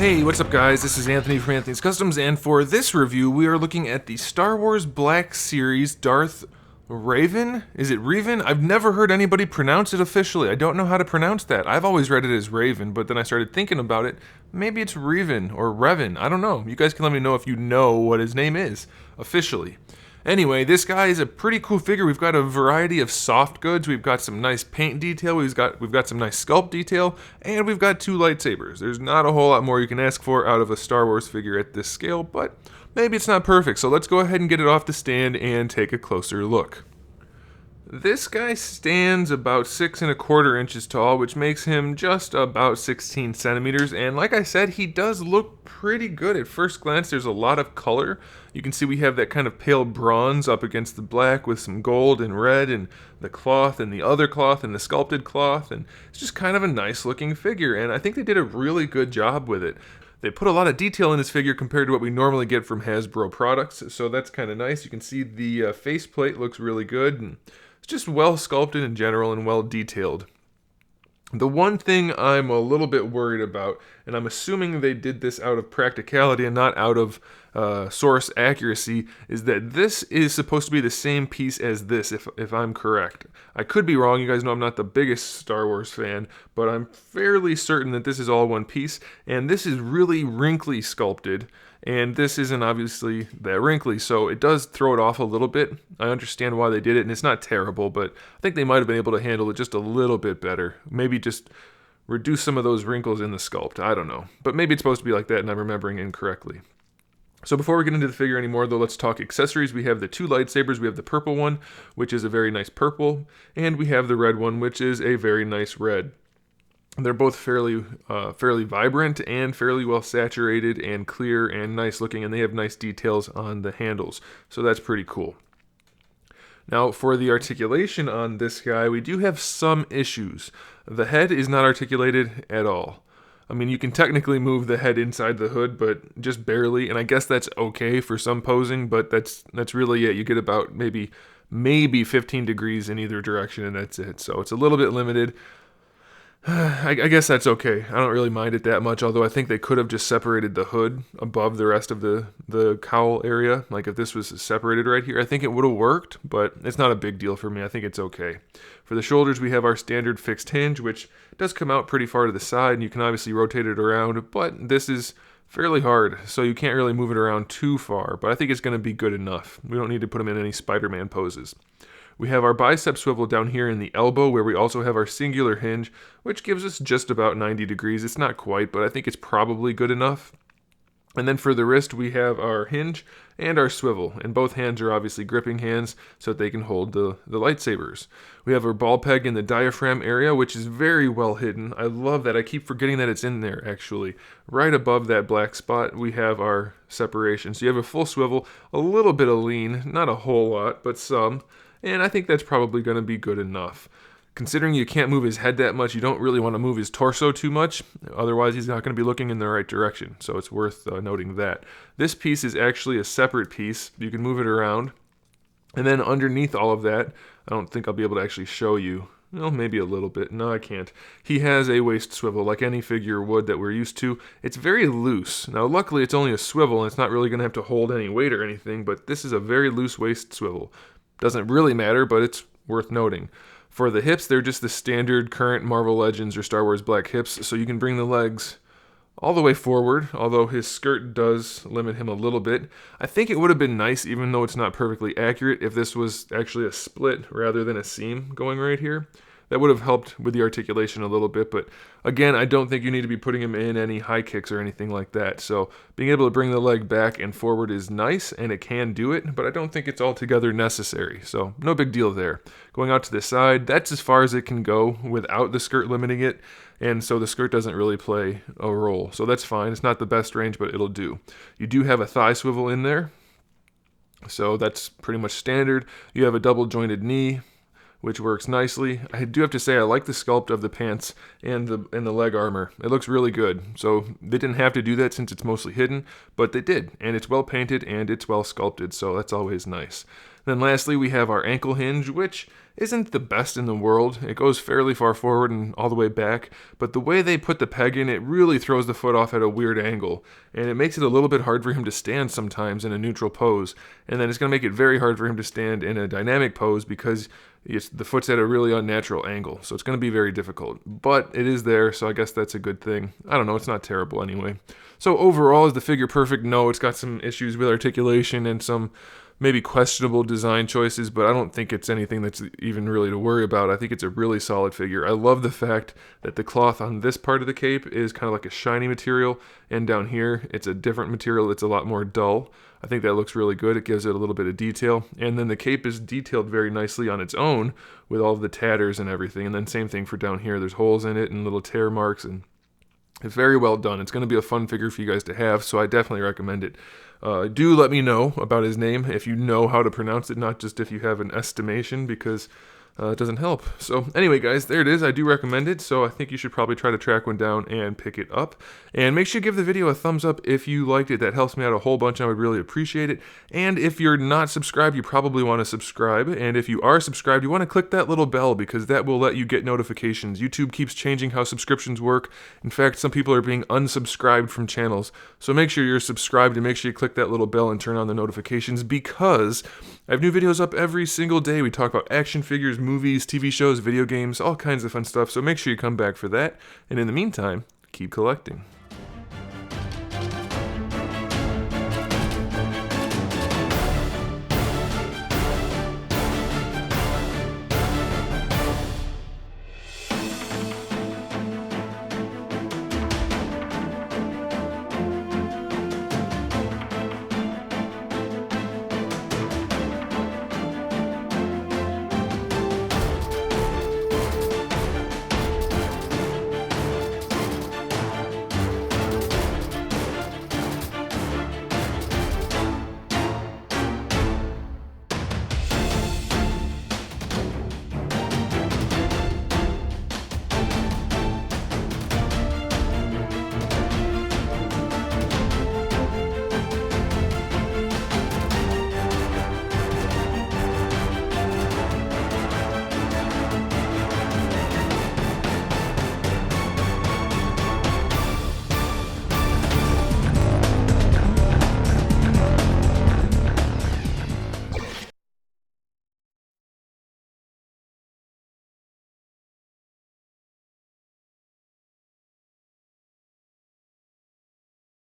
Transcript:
Hey, what's up guys? This is Anthony from Anthony's Customs, and for this review we are looking at the Star Wars Black Series DARTH REVAN? Is it REVAN? I've never heard anybody pronounce it officially. I don't know how to pronounce that. I've always read it as Raven, but then I started thinking about it. Maybe it's REVAN or REVAN. I don't know. You guys can let me know if you know what his name is officially. Anyway, this guy is a pretty cool figure. We've got a variety of soft goods. We've got some nice paint detail. We've got some nice sculpt detail, and we've got two lightsabers. There's not a whole lot more you can ask for out of a Star Wars figure at this scale, but maybe it's not perfect. So let's go ahead and get it off the stand and take a closer look. This guy stands about 6¼ inches tall, which makes him just about 16 centimeters, and like I said, he does look pretty good. At first glance, there's a lot of color. You can see we have that kind of pale bronze up against the black with some gold and red and the cloth and the other cloth and the sculpted cloth, and it's just kind of a nice looking figure, and I think they did a really good job with it. They put a lot of detail in this figure compared to what we normally get from Hasbro products, so that's kind of nice. You can see the faceplate looks really good, and it's just well sculpted in general and well detailed. The one thing I'm a little bit worried about, and I'm assuming they did this out of practicality and not out of source accuracy, is that this is supposed to be the same piece as this, if I'm correct. I could be wrong. You guys know I'm not the biggest Star Wars fan, but I'm fairly certain that this is all one piece, and this is really wrinkly sculpted. And this isn't obviously that wrinkly, so it does throw it off a little bit. I understand why they did it, and it's not terrible, but I think they might have been able to handle it just a little bit better. Maybe just reduce some of those wrinkles in the sculpt. I don't know. But maybe it's supposed to be like that, and I'm remembering incorrectly. So before we get into the figure anymore, though, let's talk accessories. We have the two lightsabers. We have the purple one, which is a very nice purple, and we have the red one, which is a very nice red. They're both fairly vibrant and fairly well saturated and clear and nice looking, and they have nice details on the handles, so that's pretty cool. Now for the articulation on this guy, we do have some issues. The head is not articulated at all. I mean, you can technically move the head inside the hood, but just barely, and I guess that's okay for some posing, but that's really it. You get about maybe 15 degrees in either direction, and that's it. So it's a little bit limited. I guess that's okay. I don't really mind it that much, although I think they could have just separated the hood above the rest of the cowl area. Like if this was separated right here, I think it would have worked, but it's not a big deal for me. I think it's okay. For the shoulders, we have our standard fixed hinge, which does come out pretty far to the side, and you can obviously rotate it around, but this is fairly hard, so you can't really move it around too far, but I think it's going to be good enough. We don't need to put them in any Spider-Man poses. We have our bicep swivel down here in the elbow, where we also have our singular hinge, which gives us just about 90 degrees. It's not quite, but I think it's probably good enough. And then for the wrist, we have our hinge and our swivel, and both hands are obviously gripping hands so that they can hold the lightsabers. We have our ball peg in the diaphragm area, which is very well hidden. I love that. I keep forgetting that it's in there, actually. Right above that black spot, we have our separation. So you have a full swivel, a little bit of lean, not a whole lot, but some. And I think that's probably going to be good enough. Considering you can't move his head that much, you don't really want to move his torso too much. Otherwise, he's not going to be looking in the right direction. So it's worth noting that. This piece is actually a separate piece. You can move it around. And then underneath all of that, I don't think I'll be able to actually show you. Well, maybe a little bit. No, I can't. He has a waist swivel like any figure would that we're used to. It's very loose. Now, luckily, it's only a swivel, and it's not really going to have to hold any weight or anything, but this is a very loose waist swivel. Doesn't really matter, but it's worth noting. For the hips, they're just the standard current Marvel Legends or Star Wars Black hips, so you can bring the legs all the way forward, although his skirt does limit him a little bit. I think it would have been nice, even though it's not perfectly accurate, if this was actually a split rather than a seam going right here. That would have helped with the articulation a little bit, but again, I don't think you need to be putting him in any high kicks or anything like that. So being able to bring the leg back and forward is nice, and it can do it, but I don't think it's altogether necessary. So no big deal there. Going out to the side, that's as far as it can go without the skirt limiting it, and so the skirt doesn't really play a role. So that's fine. It's not the best range, but it'll do. You do have a thigh swivel in there, so that's pretty much standard. You have a double jointed knee, which works nicely. I do have to say I like the sculpt of the pants and the leg armor. It looks really good. So they didn't have to do that since it's mostly hidden, but they did. And it's well painted and it's well sculpted, so that's always nice. Then lastly, we have our ankle hinge, which isn't the best in the world. It goes fairly far forward and all the way back, but the way they put the peg in, it really throws the foot off at a weird angle, and it makes it a little bit hard for him to stand sometimes in a neutral pose, and then it's going to make it very hard for him to stand in a dynamic pose because the foot's at a really unnatural angle, so it's going to be very difficult. But it is there, so I guess that's a good thing. I don't know, it's not terrible anyway. So overall, is the figure perfect? No, it's got some issues with articulation and some maybe questionable design choices, but I don't think it's anything that's even really to worry about. I think it's a really solid figure. I love the fact that the cloth on this part of the cape is kind of like a shiny material, and down here it's a different material that's a lot more dull. I think that looks really good. It gives it a little bit of detail, and then the cape is detailed very nicely on its own with all of the tatters and everything, and then same thing for down here. There's holes in it and little tear marks, and it's very well done. It's going to be a fun figure for you guys to have, so I definitely recommend it. Do let me know about his name if you know how to pronounce it, not just if you have an estimation, because it doesn't help. So anyway, guys, there it is. I do recommend it, so I think you should probably try to track one down and pick it up. And make sure you give the video a thumbs up if you liked it. That helps me out a whole bunch. I would really appreciate it. And if you're not subscribed, you probably want to subscribe. And if you are subscribed, you want to click that little bell, because that will let you get notifications. YouTube keeps changing how subscriptions work. In fact, some people are being unsubscribed from channels. So make sure you're subscribed and make sure you click that little bell and turn on the notifications, because I have new videos up every single day. We talk about action figures, movies, TV shows, video games, all kinds of fun stuff. So make sure you come back for that. And in the meantime, keep collecting.